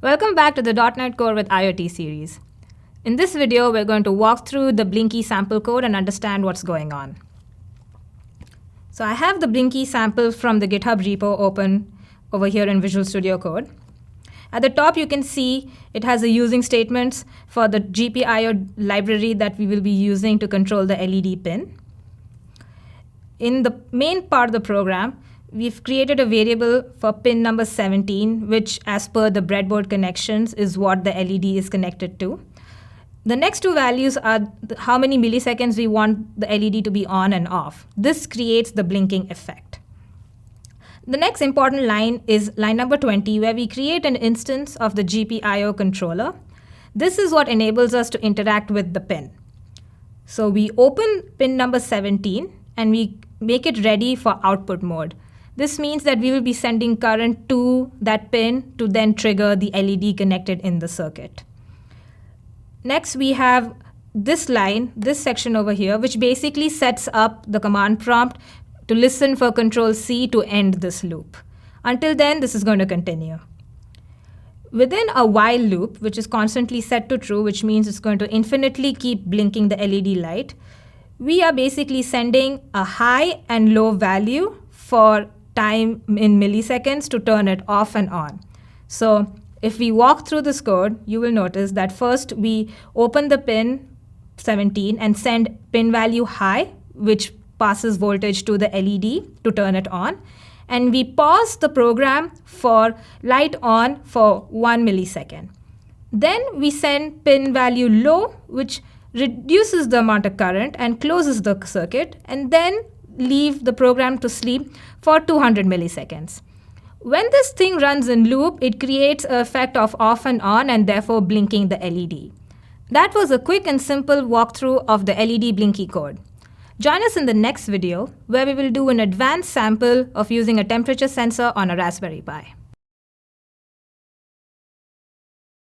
Welcome back to the .NET Core with IoT series. In this video, we're going to walk through the Blinky sample code and understand what's going on. So I have the Blinky sample from the GitHub repo open over here in Visual Studio Code. At the top, you can see it has the using statements for the GPIO library that we will be using to control the LED pin. In the main part of the program, we've created a variable for pin number 17, which as per the breadboard connections is what the LED is connected to. The next two values are how many milliseconds we want the LED to be on and off. This creates the blinking effect. The next important line is line number 20, where we create an instance of the GPIO controller. This is what enables us to interact with the pin. So we open pin number 17 and we make it ready for output mode. This means that we will be sending current to that pin to then trigger the LED connected in the circuit. Next, we have this line, this section over here, which basically sets up the command prompt to listen for Control-C to end this loop. Until then, this is going to continue. Within a while loop, which is constantly set to true, which means it's going to infinitely keep blinking the LED light, we are basically sending a high and low value for time in milliseconds to turn it off and on. So if we walk through this code, you will notice that first we open the pin 17 and send pin value high, which passes voltage to the LED to turn it on. And we pause the program for light on for 1 millisecond. Then we send pin value low, which reduces the amount of current and closes the circuit, and then leave the program to sleep for 200 milliseconds. When this thing runs in loop, it creates an effect of off and on and therefore blinking the LED. That was a quick and simple walkthrough of the LED Blinky code. Join us in the next video where we will do an advanced sample of using a temperature sensor on a Raspberry Pi.